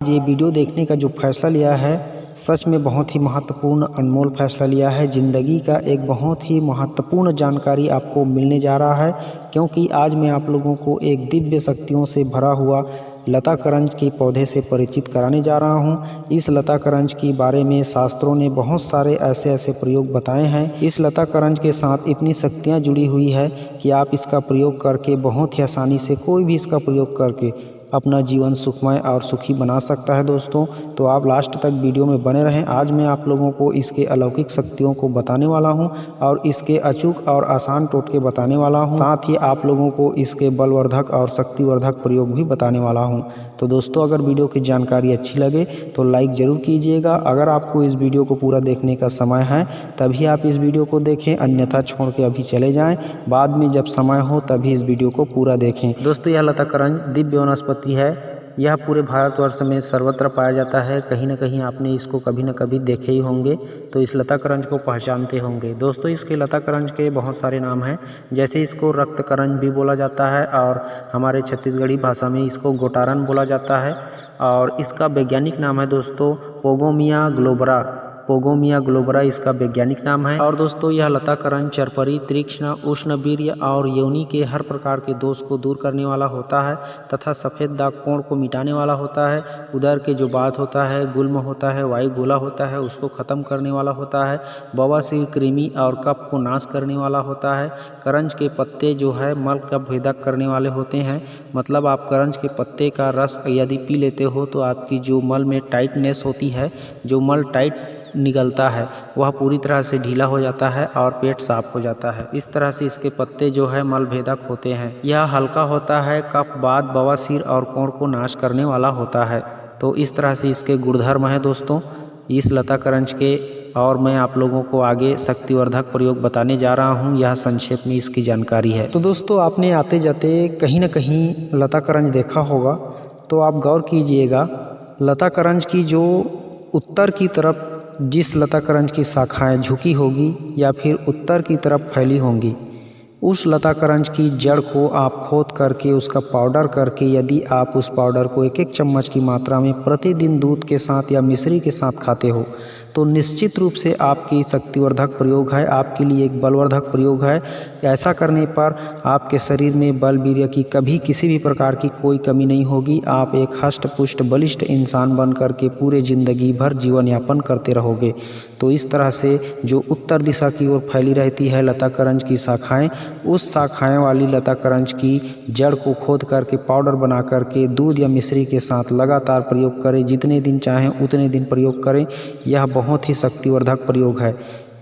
ये वीडियो देखने का जो फैसला लिया है सच में बहुत ही महत्वपूर्ण अनमोल फैसला लिया है। ज़िंदगी का एक बहुत ही महत्वपूर्ण जानकारी आपको मिलने जा रहा है, क्योंकि आज मैं आप लोगों को एक दिव्य शक्तियों से भरा हुआ लता करंज के पौधे से परिचित कराने जा रहा हूँ। इस लता करंज के बारे में शास्त्रों ने बहुत सारे ऐसे प्रयोग बताए हैं। इस लता करंज के साथ इतनी शक्तियाँ जुड़ी हुई है कि आप इसका प्रयोग करके बहुत ही आसानी से कोई भी इसका प्रयोग करके अपना जीवन सुखमय और सुखी बना सकता है। दोस्तों, तो आप लास्ट तक वीडियो में बने रहें। आज मैं आप लोगों को इसके अलौकिक शक्तियों को बताने वाला हूं और इसके अचूक और आसान टोटके बताने वाला हूं। साथ ही आप लोगों को इसके बलवर्धक और शक्तिवर्धक प्रयोग भी बताने वाला हूं। तो दोस्तों, अगर वीडियो की जानकारी अच्छी लगे तो लाइक ज़रूर कीजिएगा। अगर आपको इस वीडियो को पूरा देखने का समय है तभी आप इस वीडियो को देखें, अन्यथा छोड़ के अभी चले जाएं। बाद में जब समय हो तभी इस वीडियो को पूरा देखें। दोस्तों, यह लता करंज दिव्य वनस्पति है। यह पूरे भारतवर्ष में सर्वत्र पाया जाता है। कहीं न कहीं आपने इसको कभी न कभी देखे ही होंगे, तो इस लता करंज को पहचानते होंगे। दोस्तों, इसके लता करंज के बहुत सारे नाम हैं। जैसे इसको रक्त करंज भी बोला जाता है और हमारे छत्तीसगढ़ी भाषा में इसको गोटारन बोला जाता है। और इसका वैज्ञानिक नाम है दोस्तों पोगोमिया ग्लोबरा। पोगोमिया ग्लोबरा इसका वैज्ञानिक नाम है। और दोस्तों, यह लता करंज चरपरी, तीक्ष्ण, उष्णवीर्य और योनि के हर प्रकार के दोष को दूर करने वाला होता है तथा सफ़ेद दाग कोण को मिटाने वाला होता है। उदर के जो बात होता है, गुल्म होता है, वायु गोला होता है, उसको ख़त्म करने वाला होता है। बवासीर, कृमि और कफ को नाश करने वाला होता है। करंज के पत्ते जो है मल का भेदक करने वाले होते हैं। मतलब आप करंज के पत्ते का रस यदि पी लेते हो तो आपकी जो मल में टाइटनेस होती है, जो मल टाइट निकलता है, वह पूरी तरह से ढीला हो जाता है और पेट साफ हो जाता है। इस तरह से इसके पत्ते जो है मल भेदक होते हैं। यह हल्का होता है, कफ, वात, बवासीर और कोढ़ को नाश करने वाला होता है। तो इस तरह से इसके गुणधर्म है दोस्तों इस लता करंज के। और मैं आप लोगों को आगे शक्तिवर्धक प्रयोग बताने जा रहा हूँ। यह संक्षेप में इसकी जानकारी है। तो दोस्तों, आपने आते जाते कहीं न कहीं लता करंज देखा होगा, तो आप गौर कीजिएगा लता करंज की जो उत्तर की तरफ जिस लता करंज की शाखाएं झुकी होगी या फिर उत्तर की तरफ फैली होंगी, उस लता करंज की जड़ को आप खोद करके उसका पाउडर करके यदि आप उस पाउडर को एक एक चम्मच की मात्रा में प्रतिदिन दूध के साथ या मिश्री के साथ खाते हो तो निश्चित रूप से आपकी शक्तिवर्धक प्रयोग है, आपके लिए एक बलवर्धक प्रयोग है। ऐसा करने पर आपके शरीर में बल वीर्य की कभी किसी भी प्रकार की कोई कमी नहीं होगी। आप एक हष्ट पुष्ट बलिष्ठ इंसान बन करके पूरे ज़िंदगी भर जीवन यापन करते रहोगे। तो इस तरह से जो उत्तर दिशा की ओर फैली रहती है लता करंज की शाखाएं, उस शाखाएं वाली लता करंज की जड़ को खोद करके पाउडर बना करके दूध या मिश्री के साथ लगातार प्रयोग करें। जितने दिन चाहें उतने दिन प्रयोग करें। यह बहुत ही शक्तिवर्धक प्रयोग है।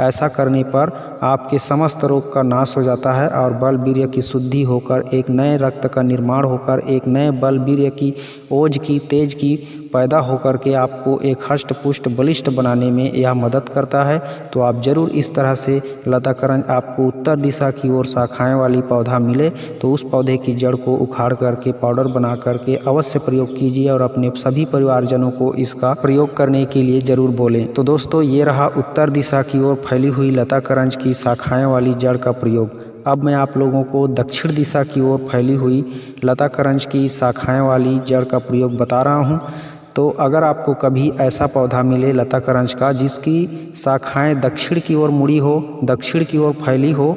ऐसा करने पर आपके समस्त रोग का नाश हो जाता है और बल वीर्य की शुद्धि होकर एक नए रक्त का निर्माण होकर एक नए बल वीर्य की, ओज की, तेज की पैदा होकर के आपको एक हष्ट पुष्ट बलिष्ठ बनाने में यह मदद करता है। तो आप ज़रूर इस तरह से लता करंज आपको उत्तर दिशा की ओर शाखाएं वाली पौधा मिले तो उस पौधे की जड़ को उखाड़ करके पाउडर बना करके अवश्य प्रयोग कीजिए और अपने सभी परिवारजनों को इसका प्रयोग करने के लिए ज़रूर बोलें। तो दोस्तों, ये रहा उत्तर दिशा की ओर फैली हुई लता करंज की शाखाएं वाली जड़ का प्रयोग। अब मैं आप लोगों को दक्षिण दिशा की ओर फैली हुई लता करंज की शाखाएं वाली जड़ का प्रयोग बता रहा हूं। तो अगर आपको कभी ऐसा पौधा मिले लता करंज का जिसकी शाखाएं दक्षिण की ओर मुड़ी हो, दक्षिण की ओर फैली हो,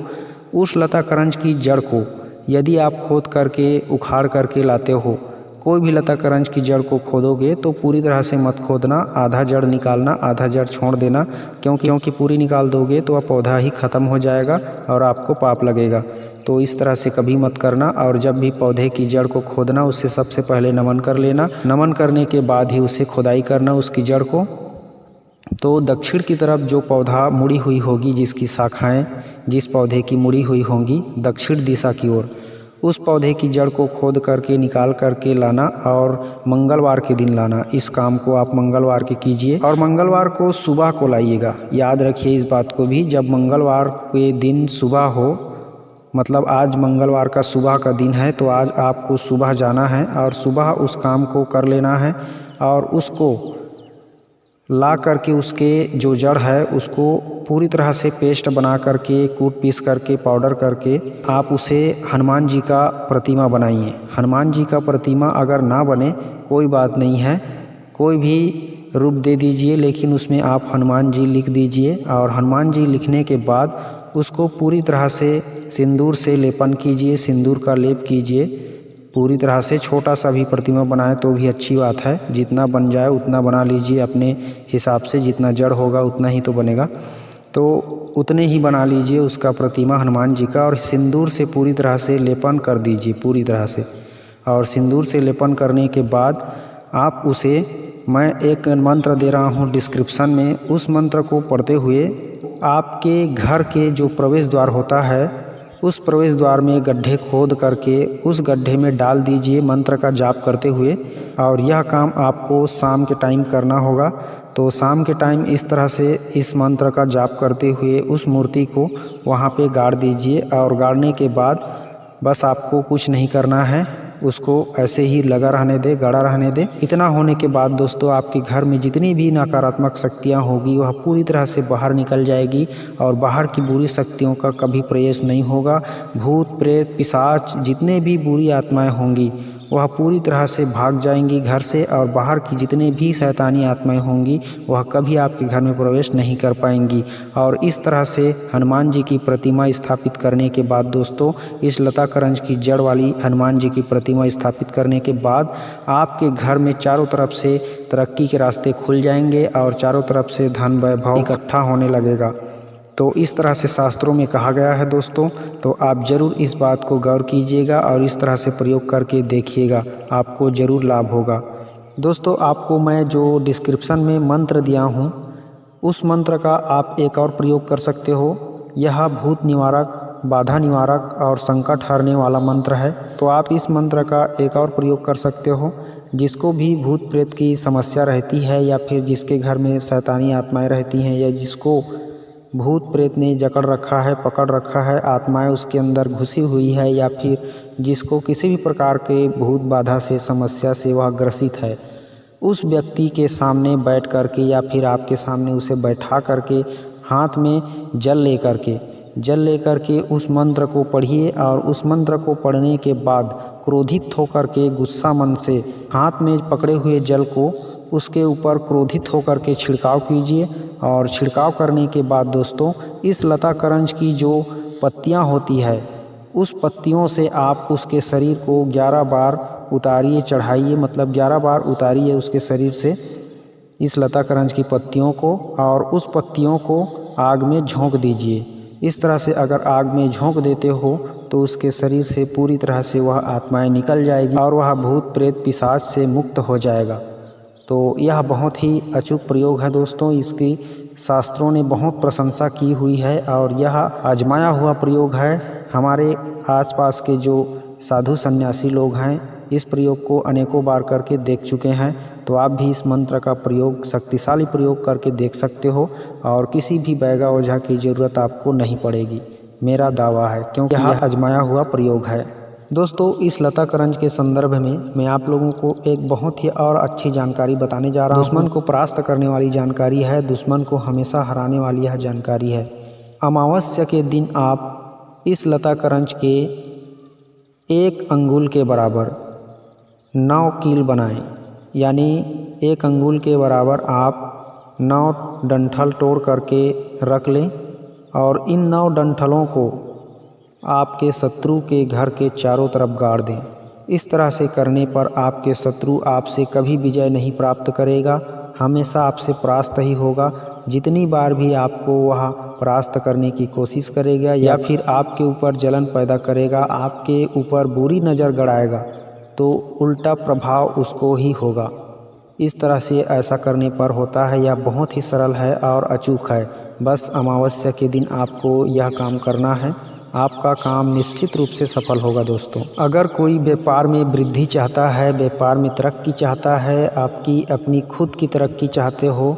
उस लता करंज की जड़ को यदि आप खोद करके उखाड़ करके लाते हो, कोई भी लता करंज की जड़ को खोदोगे तो पूरी तरह से मत खोदना, आधा जड़ निकालना, आधा जड़ छोड़ देना, क्योंकि पूरी निकाल दोगे तो वह पौधा ही ख़त्म हो जाएगा और आपको पाप लगेगा। तो इस तरह से कभी मत करना। और जब भी पौधे की जड़ को खोदना उससे सबसे पहले नमन कर लेना। नमन करने के बाद ही उसे खुदाई करना उसकी जड़ को। तो दक्षिण की तरफ जो पौधा मुड़ी हुई होगी, जिसकी शाखाएं जिस पौधे की मुड़ी हुई होंगी दक्षिण दिशा की ओर, उस पौधे की जड़ को खोद करके निकाल करके लाना और मंगलवार के दिन लाना। इस काम को आप मंगलवार के कीजिए और मंगलवार को सुबह को लाइएगा। याद रखिए इस बात को भी, जब मंगलवार के दिन सुबह हो, मतलब आज मंगलवार का सुबह का दिन है, तो आज आपको सुबह जाना है और सुबह उस काम को कर लेना है और उसको ला करके उसके जो जड़ है उसको पूरी तरह से पेस्ट बना करके, कूट पीस करके, पाउडर करके आप उसे हनुमान जी का प्रतिमा बनाइए। हनुमान जी का प्रतिमा अगर ना बने कोई बात नहीं है, कोई भी रूप दे दीजिए, लेकिन उसमें आप हनुमान जी लिख दीजिए। और हनुमान जी लिखने के बाद उसको पूरी तरह से सिंदूर से लेपन कीजिए, सिंदूर का लेप कीजिए पूरी तरह से। छोटा सा भी प्रतिमा बनाए तो भी अच्छी बात है, जितना बन जाए उतना बना लीजिए अपने हिसाब से, जितना जड़ होगा उतना ही तो बनेगा, तो उतने ही बना लीजिए उसका प्रतिमा हनुमान जी का। और सिंदूर से पूरी तरह से लेपन कर दीजिए पूरी तरह से। और सिंदूर से लेपन करने के बाद आप उसे, मैं एक मंत्र दे रहा हूँ डिस्क्रिप्शन में, उस मंत्र को पढ़ते हुए आपके घर के जो प्रवेश द्वार होता है उस प्रवेश द्वार में गड्ढे खोद करके उस गड्ढे में डाल दीजिए मंत्र का जाप करते हुए। और यह काम आपको शाम के टाइम करना होगा। तो शाम के टाइम इस तरह से इस मंत्र का जाप करते हुए उस मूर्ति को वहाँ पे गाड़ दीजिए। और गाड़ने के बाद बस आपको कुछ नहीं करना है, उसको ऐसे ही लगा रहने दे, गड़ा रहने दे। इतना होने के बाद दोस्तों आपके घर में जितनी भी नकारात्मक शक्तियाँ होगी वह पूरी तरह से बाहर निकल जाएगी और बाहर की बुरी शक्तियों का कभी प्रवेश नहीं होगा। भूत प्रेत पिशाच जितने भी बुरी आत्माएं होंगी वह पूरी तरह से भाग जाएंगी घर से, और बाहर की जितने भी शैतानी आत्माएं होंगी वह कभी आपके घर में प्रवेश नहीं कर पाएंगी। और इस तरह से हनुमान जी की प्रतिमा स्थापित करने के बाद दोस्तों, इस लता करंज की जड़ वाली हनुमान जी की प्रतिमा स्थापित करने के बाद आपके घर में चारों तरफ से तरक्की के रास्ते खुल जाएंगे और चारों तरफ से धन वैभव इकट्ठा होने लगेगा। तो इस तरह से शास्त्रों में कहा गया है दोस्तों। तो आप ज़रूर इस बात को गौर कीजिएगा और इस तरह से प्रयोग करके देखिएगा, आपको ज़रूर लाभ होगा। दोस्तों आपको मैं जो डिस्क्रिप्शन में मंत्र दिया हूँ उस मंत्र का आप एक और प्रयोग कर सकते हो। यह भूत निवारक, बाधा निवारक और संकट हरने वाला मंत्र है। तो आप इस मंत्र का एक और प्रयोग कर सकते हो। जिसको भी भूत प्रेत की समस्या रहती है या फिर जिसके घर में शैतानी आत्माएं रहती हैं या जिसको भूत प्रेत ने जकड़ रखा है, पकड़ रखा है, आत्माएं उसके अंदर घुसी हुई है, या फिर जिसको किसी भी प्रकार के भूत बाधा से समस्या से वह ग्रसित है, उस व्यक्ति के सामने बैठ करके या फिर आपके सामने उसे बैठा करके हाथ में जल लेकर के उस मंत्र को पढ़िए। और उस मंत्र को पढ़ने के बाद क्रोधित होकर के गुस्सा मन से हाथ में पकड़े हुए जल को उसके ऊपर क्रोधित होकर के छिड़काव कीजिए। और छिड़काव करने के बाद दोस्तों इस लता करंज की जो पत्तियां होती है उस पत्तियों से आप उसके शरीर को 11 बार उतारिए, चढ़ाइए, मतलब 11 बार उतारिए उसके शरीर से इस लता करंज की पत्तियों को, और उस पत्तियों को आग में झोंक दीजिए। इस तरह से अगर आग में झोंक देते हो तो उसके शरीर से पूरी तरह से वह आत्माएं निकल जाएगी और वह भूत प्रेत पिशाच से मुक्त हो जाएगा। तो यह बहुत ही अचूक प्रयोग है दोस्तों, इसकी शास्त्रों ने बहुत प्रशंसा की हुई है और यह आजमाया हुआ प्रयोग है। हमारे आसपास के जो साधु सन्यासी लोग हैं इस प्रयोग को अनेकों बार करके देख चुके हैं। तो आप भी इस मंत्र का प्रयोग, शक्तिशाली प्रयोग करके देख सकते हो और किसी भी बैगा ओझा की ज़रूरत आपको नहीं पड़ेगी, मेरा दावा है, क्योंकि यह आजमाया हुआ प्रयोग है। दोस्तों इस लता करंज के संदर्भ में मैं आप लोगों को एक बहुत ही और अच्छी जानकारी बताने जा रहा हूँ। दुश्मन को परास्त करने वाली जानकारी है, दुश्मन को हमेशा हराने वाली यह जानकारी है। अमावस्या के दिन आप इस लता करंज के 1 अंगुल के बराबर 9 कील बनाएं, यानी 1 अंगुल के बराबर आप 9 डंठल तोड़ करके रख लें और इन 9 डंठलों को आपके शत्रु के घर के चारों तरफ गाड़ दें। इस तरह से करने पर आपके शत्रु आपसे कभी विजय नहीं प्राप्त करेगा, हमेशा आपसे परास्त ही होगा। जितनी बार भी आपको वह परास्त करने की कोशिश करेगा या फिर आपके ऊपर जलन पैदा करेगा, आपके ऊपर बुरी नज़र गड़ाएगा, तो उल्टा प्रभाव उसको ही होगा। इस तरह से ऐसा करने पर होता है। यह बहुत ही सरल है और अचूक है। बस अमावस्या के दिन आपको यह काम करना है, आपका काम निश्चित रूप से सफल होगा। दोस्तों अगर कोई व्यापार में वृद्धि चाहता है, व्यापार में तरक्की चाहता है, आपकी अपनी खुद की तरक्की चाहते हो,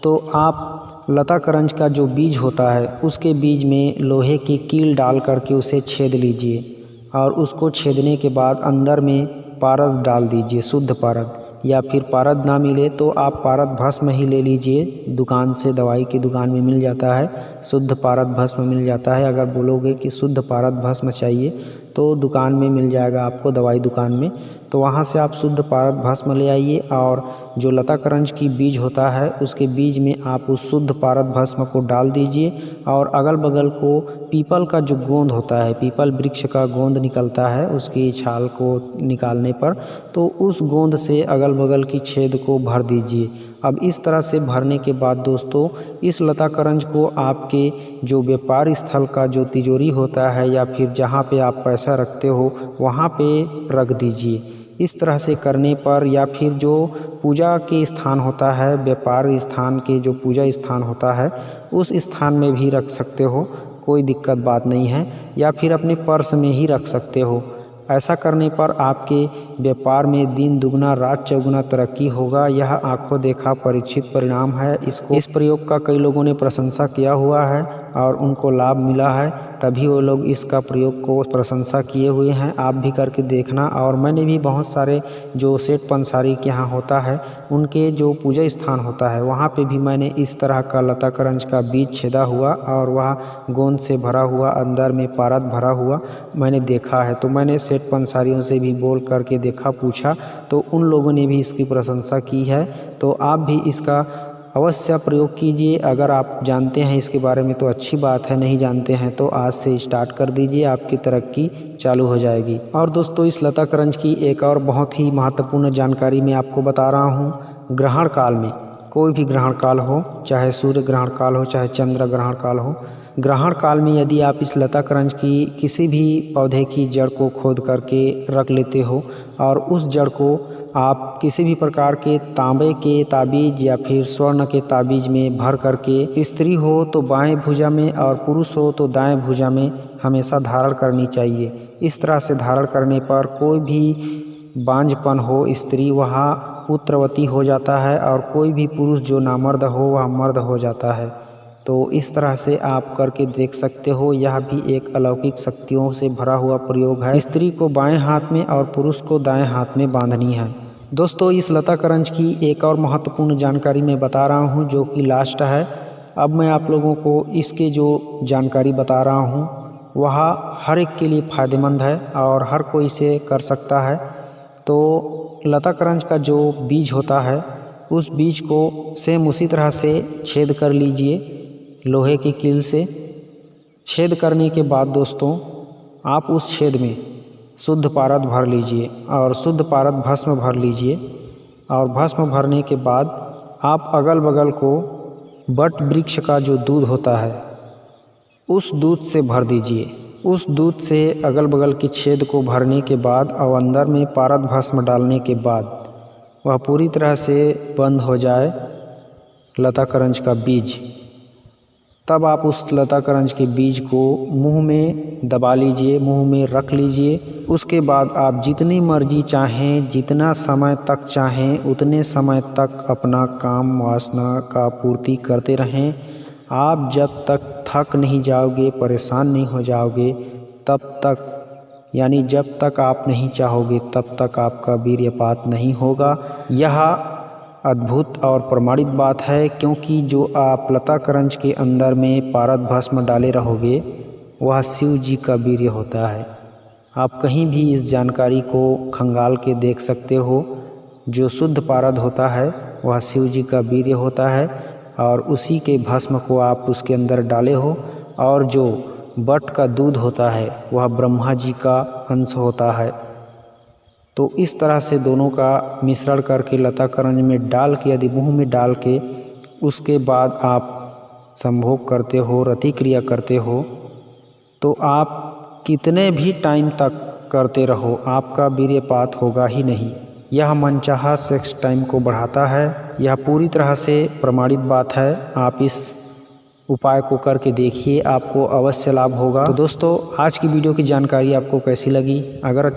तो आप लता करंज का जो बीज होता है उसके बीज में लोहे की कील डाल करके उसे छेद लीजिए और उसको छेदने के बाद अंदर में पारद डाल दीजिए, शुद्ध पारद, या फिर पारद ना मिले तो आप पारद भस्म ही ले लीजिए, दुकान से, दवाई की दुकान में मिल जाता है, शुद्ध पारद भस्म मिल जाता है। अगर बोलोगे कि शुद्ध पारद भस्म चाहिए तो दुकान में मिल जाएगा आपको, दवाई दुकान में, तो वहाँ से आप शुद्ध पारद भस्म ले आइए और जो लताकरंज की बीज होता है उसके बीज में आप उस शुद्ध पारद भस्म को डाल दीजिए और अगल बगल को पीपल का जो गोंद होता है, पीपल वृक्ष का गोंद निकलता है उसकी छाल को निकालने पर, तो उस गोंद से अगल बगल की छेद को भर दीजिए। अब इस तरह से भरने के बाद दोस्तों इस लताकरंज को आपके जो व्यापार स्थल का जो तिजोरी होता है या फिर जहाँ पे आप पैसा रखते हो वहाँ पे रख दीजिए। इस तरह से करने पर, या फिर जो पूजा के स्थान होता है, व्यापार स्थान के जो पूजा स्थान होता है उस स्थान में भी रख सकते हो, कोई दिक्कत बात नहीं है, या फिर अपने पर्स में ही रख सकते हो। ऐसा करने पर आपके व्यापार में दिन दुगना रात चौगुना तरक्की होगा। यह आंखों देखा परीक्षित परिणाम है। इस प्रयोग का कई लोगों ने प्रशंसा किया हुआ है और उनको लाभ मिला है, तभी वो लोग इसका प्रयोग को प्रशंसा किए हुए हैं। आप भी करके देखना। और मैंने भी बहुत सारे जो सेठ पंसारी के यहाँ होता है उनके जो पूजा स्थान होता है वहाँ पे भी मैंने इस तरह का लताकरंज का बीज छेदा हुआ और वह गोंद से भरा हुआ, अंदर में पारद भरा हुआ मैंने देखा है। तो मैंने सेठ पंसारियों से भी बोल करके देखा, पूछा, तो उन लोगों ने भी इसकी प्रशंसा की है। तो आप भी इसका अवश्य प्रयोग कीजिए। अगर आप जानते हैं इसके बारे में तो अच्छी बात है, नहीं जानते हैं तो आज से स्टार्ट कर दीजिए, आपकी तरक्की चालू हो जाएगी। और दोस्तों इस लताकरंज की एक और बहुत ही महत्वपूर्ण जानकारी मैं आपको बता रहा हूँ। ग्रहण काल में, कोई भी ग्रहण काल हो, चाहे सूर्य ग्रहण काल हो चाहे चंद्र ग्रहण काल हो, ग्रहण काल में यदि आप इस लताकरंज की किसी भी पौधे की जड़ को खोद करके रख लेते हो और उस जड़ को आप किसी भी प्रकार के तांबे के ताबीज या फिर स्वर्ण के ताबीज में भर करके, स्त्री हो तो बाएं भुजा में और पुरुष हो तो दाएं भुजा में हमेशा धारण करनी चाहिए। इस तरह से धारण करने पर कोई भी बांझपन हो स्त्री वह पुत्रवती हो जाता है और कोई भी पुरुष जो नामर्द हो वह मर्द हो जाता है। तो इस तरह से आप करके देख सकते हो। यह भी एक अलौकिक शक्तियों से भरा हुआ प्रयोग है। स्त्री को बाएं हाथ में और पुरुष को दाएं हाथ में बांधनी है। दोस्तों इस लताकरंज की एक और महत्वपूर्ण जानकारी मैं बता रहा हूं जो कि लास्ट है। अब मैं आप लोगों को इसके जो जानकारी बता रहा हूं वह हर एक के लिए फ़ायदेमंद है और हर कोई इसे कर सकता है। तो लताकरंज का जो बीज होता है उस बीज को सेम उसी तरह से छेद कर लीजिए लोहे की कील से। छेद करने के बाद दोस्तों आप उस छेद में शुद्ध पारद भर लीजिए और शुद्ध पारद भस्म भर लीजिए। और भस्म भरने के बाद आप अगल बगल को बट वृक्ष का जो दूध होता है उस दूध से भर दीजिए। उस दूध से अगल बगल के छेद को भरने के बाद और अंदर में पारद भस्म डालने के बाद वह पूरी तरह से बंद हो जाए लताकरंज का बीज, तब आप उस लताकरंज के बीज को मुंह में दबा लीजिए, मुंह में रख लीजिए। उसके बाद आप जितनी मर्जी चाहें, जितना समय तक चाहें उतने समय तक अपना काम वासना का पूर्ति करते रहें। आप जब तक थक नहीं जाओगे, परेशान नहीं हो जाओगे, तब तक, यानी जब तक आप नहीं चाहोगे तब तक आपका वीर्यपात नहीं होगा। यह अद्भुत और प्रमाणित बात है, क्योंकि जो आप लताकरंज के अंदर में पारद भस्म डाले रहोगे वह शिव जी का वीर्य होता है। आप कहीं भी इस जानकारी को खंगाल के देख सकते हो। जो शुद्ध पारद होता है वह शिव जी का वीर्य होता है और उसी के भस्म को आप उसके अंदर डाले हो। और जो बट का दूध होता है वह ब्रह्मा जी का अंश होता है। तो इस तरह से दोनों का मिश्रण करके लताकरंज में डाल के, यदि मुंह में डाल के उसके बाद आप संभोग करते हो, रति क्रिया करते हो, तो आप कितने भी टाइम तक करते रहो आपका वीर्यपात होगा ही नहीं। यह मनचाहा सेक्स टाइम को बढ़ाता है। यह पूरी तरह से प्रमाणित बात है। आप इस उपाय को करके देखिए, आपको अवश्य लाभ होगा। तो दोस्तों आज की वीडियो की जानकारी आपको कैसी लगी? अगर